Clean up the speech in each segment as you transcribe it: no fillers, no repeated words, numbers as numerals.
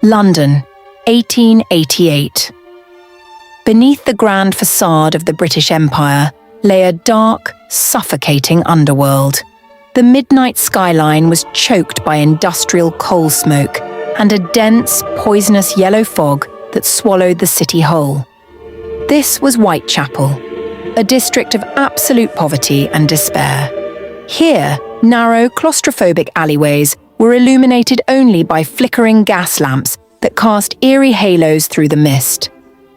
London, 1888. Beneath the grand facade of the British Empire lay a dark, suffocating underworld. The midnight skyline was choked by industrial coal smoke and a dense, poisonous yellow fog that swallowed the city whole. This was Whitechapel, a district of absolute poverty and despair. Here, narrow, claustrophobic alleyways were illuminated only by flickering gas lamps that cast eerie halos through the mist.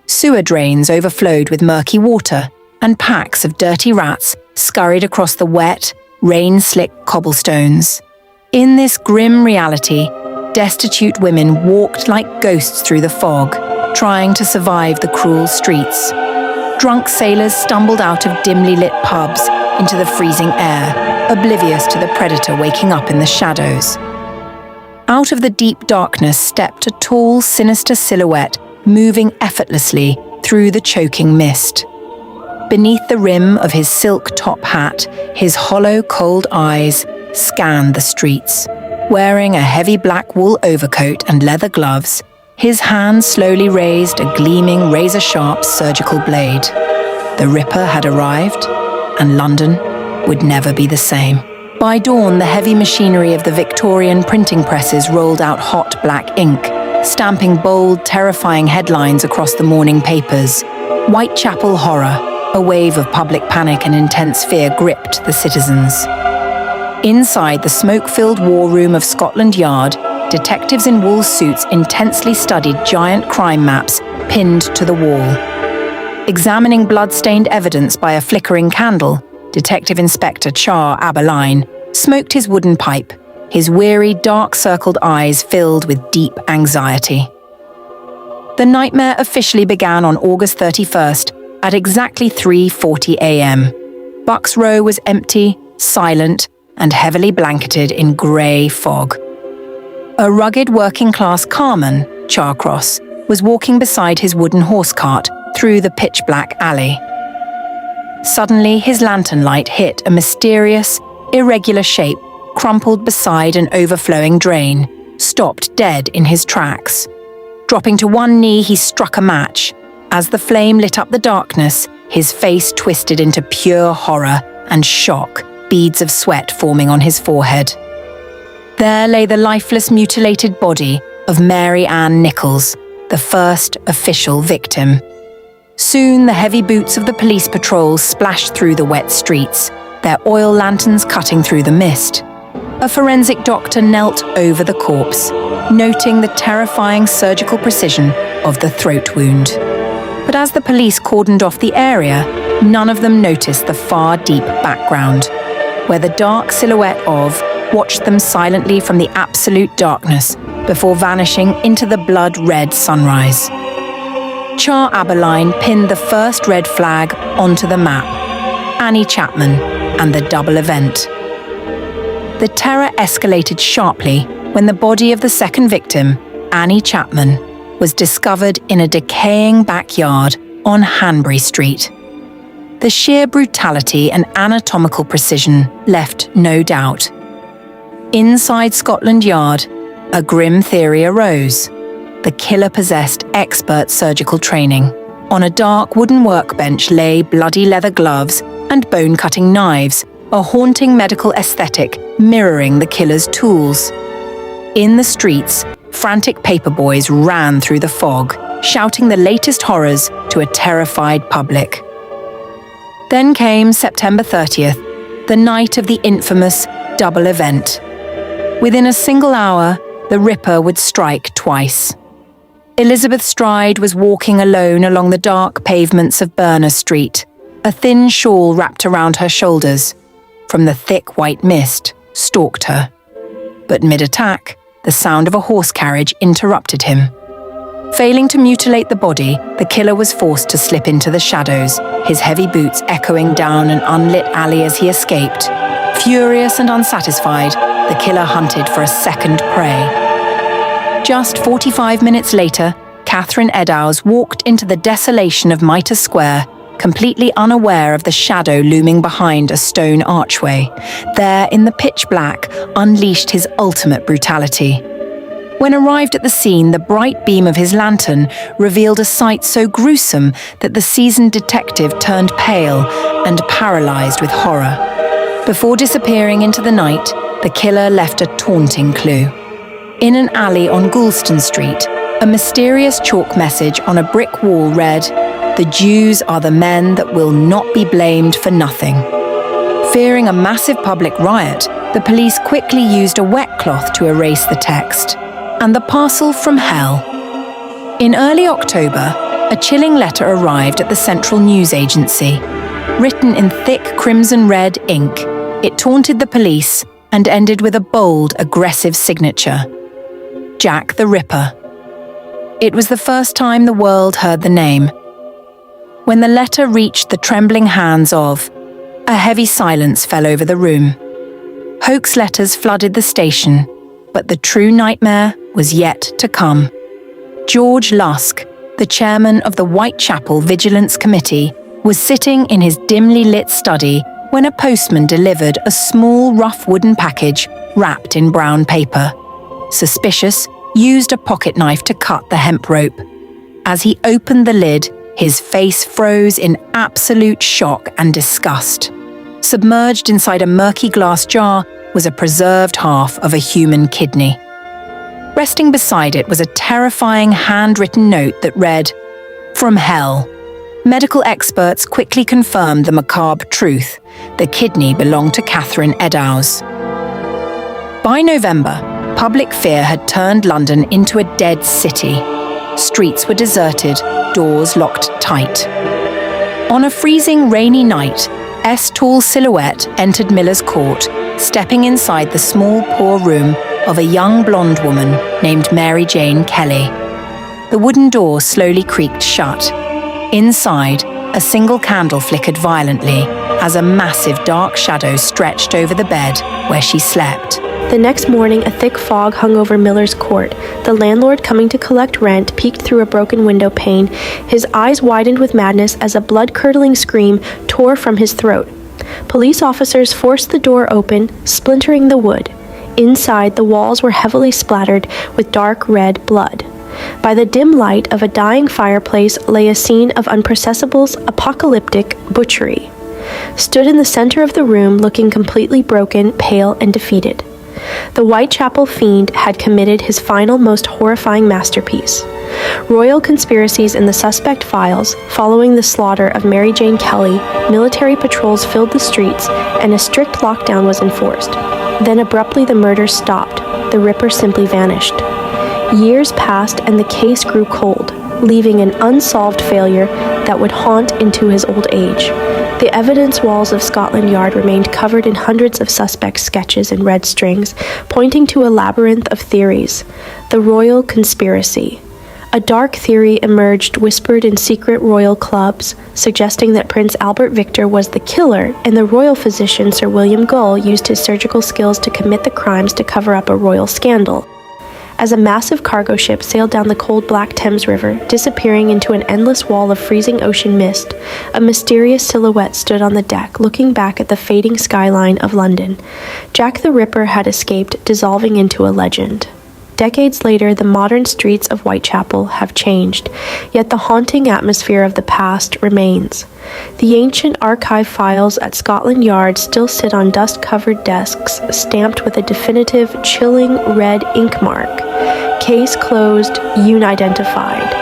Sewer drains overflowed with murky water, and packs of dirty rats scurried across the wet, rain-slicked cobblestones. In this grim reality, destitute women walked like ghosts through the fog, trying to survive the cruel streets. Drunk sailors stumbled out of dimly lit pubs into the freezing air, oblivious to the predator waking up in the shadows. Out of the deep darkness stepped a tall, sinister silhouette moving effortlessly through the choking mist. Beneath the rim of his silk top hat, his hollow, cold eyes scanned the streets. Wearing a heavy black wool overcoat and leather gloves, his hand slowly raised a gleaming, razor-sharp surgical blade. The Ripper had arrived, and London would never be the same. By dawn, the heavy machinery of the Victorian printing presses rolled out hot black ink, stamping bold, terrifying headlines across the morning papers. Whitechapel horror, a wave of public panic and intense fear gripped the citizens. Inside the smoke-filled war room of Scotland Yard, detectives in wool suits intensely studied giant crime maps pinned to the wall. Examining blood-stained evidence by a flickering candle, Detective Inspector Abberline smoked his wooden pipe, his weary, dark-circled eyes filled with deep anxiety. The nightmare officially began on August 31st at exactly 3:40 a.m. Bucks Row was empty, silent, and heavily blanketed in grey fog. A rugged working-class carman, Charcross, was walking beside his wooden horse cart through the pitch-black alley. Suddenly, his lantern light hit a mysterious, irregular shape crumpled beside an overflowing drain, stopped dead in his tracks. Dropping to one knee, he struck a match. As the flame lit up the darkness, his face twisted into pure horror and shock, beads of sweat forming on his forehead. There lay the lifeless, mutilated body of Mary Ann Nichols, the first official victim. Soon the heavy boots of the police patrol splashed through the wet streets, their oil lanterns cutting through the mist. A forensic doctor knelt over the corpse, noting the terrifying surgical precision of the throat wound. But as the police cordoned off the area, none of them noticed the far, deep background, where the dark silhouette of watched them silently from the absolute darkness before vanishing into the blood-red sunrise. Abberline pinned the first red flag onto the map: Annie Chapman and the double event. The terror escalated sharply when the body of the second victim, Annie Chapman, was discovered in a decaying backyard on Hanbury Street. The sheer brutality and anatomical precision left no doubt. Inside Scotland Yard, a grim theory arose. The killer possessed expert surgical training. On a dark wooden workbench lay bloody leather gloves and bone-cutting knives, a haunting medical aesthetic mirroring the killer's tools. In the streets, frantic paperboys ran through the fog, shouting the latest horrors to a terrified public. Then came September 30th, the night of the infamous double event. Within a single hour, the Ripper would strike twice. Elizabeth Stride was walking alone along the dark pavements of Berner Street, a thin shawl wrapped around her shoulders. From the thick white mist, stalked her. But mid-attack, the sound of a horse carriage interrupted him. Failing to mutilate the body, the killer was forced to slip into the shadows, his heavy boots echoing down an unlit alley as he escaped. Furious and unsatisfied, the killer hunted for a second prey. Just 45 minutes later, Catherine Eddowes walked into the desolation of Mitre Square, completely unaware of the shadow looming behind a stone archway. There, in the pitch black, unleashed his ultimate brutality. When arrived at the scene, the bright beam of his lantern revealed a sight so gruesome that the seasoned detective turned pale and paralyzed with horror. Before disappearing into the night, the killer left a taunting clue. In an alley on Goulston Street, a mysterious chalk message on a brick wall read, "The Jews are the men that will not be blamed for nothing." Fearing a massive public riot, the police quickly used a wet cloth to erase the text. And the parcel from hell. In early October, a chilling letter arrived at the Central News Agency. Written in thick crimson red ink, it taunted the police and ended with a bold, aggressive signature. Jack the Ripper. It was the first time the world heard the name. When the letter reached the trembling hands of, a heavy silence fell over the room. Hoax letters flooded the station, but the true nightmare was yet to come. George Lusk, the chairman of the Whitechapel Vigilance Committee, was sitting in his dimly lit study when a postman delivered a small, rough wooden package wrapped in brown paper. Suspicious, used a pocket knife to cut the hemp rope. As he opened the lid, his face froze in absolute shock and disgust. Submerged inside a murky glass jar was a preserved half of a human kidney. Resting beside it was a terrifying handwritten note that read, "From hell." Medical experts quickly confirmed the macabre truth. The kidney belonged to Catherine Eddowes. By November, public fear had turned London into a dead city. Streets were deserted, doors locked tight. On a freezing, rainy night, S. tall silhouette entered Miller's Court, stepping inside the small, poor room of a young blonde woman named Mary Jane Kelly. The wooden door slowly creaked shut. Inside, a single candle flickered violently as a massive dark shadow stretched over the bed where she slept. The next morning, a thick fog hung over Miller's Court. The landlord, coming to collect rent, peeked through a broken window pane. His eyes widened with madness as a blood-curdling scream tore from his throat. Police officers forced the door open, splintering the wood. Inside, the walls were heavily splattered with dark red blood. By the dim light of a dying fireplace lay a scene of unprocessable's apocalyptic butchery. Stood in the center of the room, looking completely broken, pale, and defeated. The Whitechapel fiend had committed his final, most horrifying masterpiece. Royal conspiracies in the suspect files. Following the slaughter of Mary Jane Kelly, military patrols filled the streets, and a strict lockdown was enforced. Then abruptly the murder stopped. The Ripper simply vanished. Years passed and the case grew cold, leaving an unsolved failure that would haunt into his old age. The evidence walls of Scotland Yard remained covered in hundreds of suspect sketches in red strings, pointing to a labyrinth of theories. The royal conspiracy. A dark theory emerged, whispered in secret royal clubs, suggesting that Prince Albert Victor was the killer, and the royal physician Sir William Gull used his surgical skills to commit the crimes to cover up a royal scandal. As a massive cargo ship sailed down the cold black Thames River, disappearing into an endless wall of freezing ocean mist, a mysterious silhouette stood on the deck, looking back at the fading skyline of London. Jack the Ripper had escaped, dissolving into a legend. Decades later, the modern streets of Whitechapel have changed, yet the haunting atmosphere of the past remains. The ancient archive files at Scotland Yard still sit on dust-covered desks, stamped with a definitive, chilling red ink mark. Case closed, unidentified.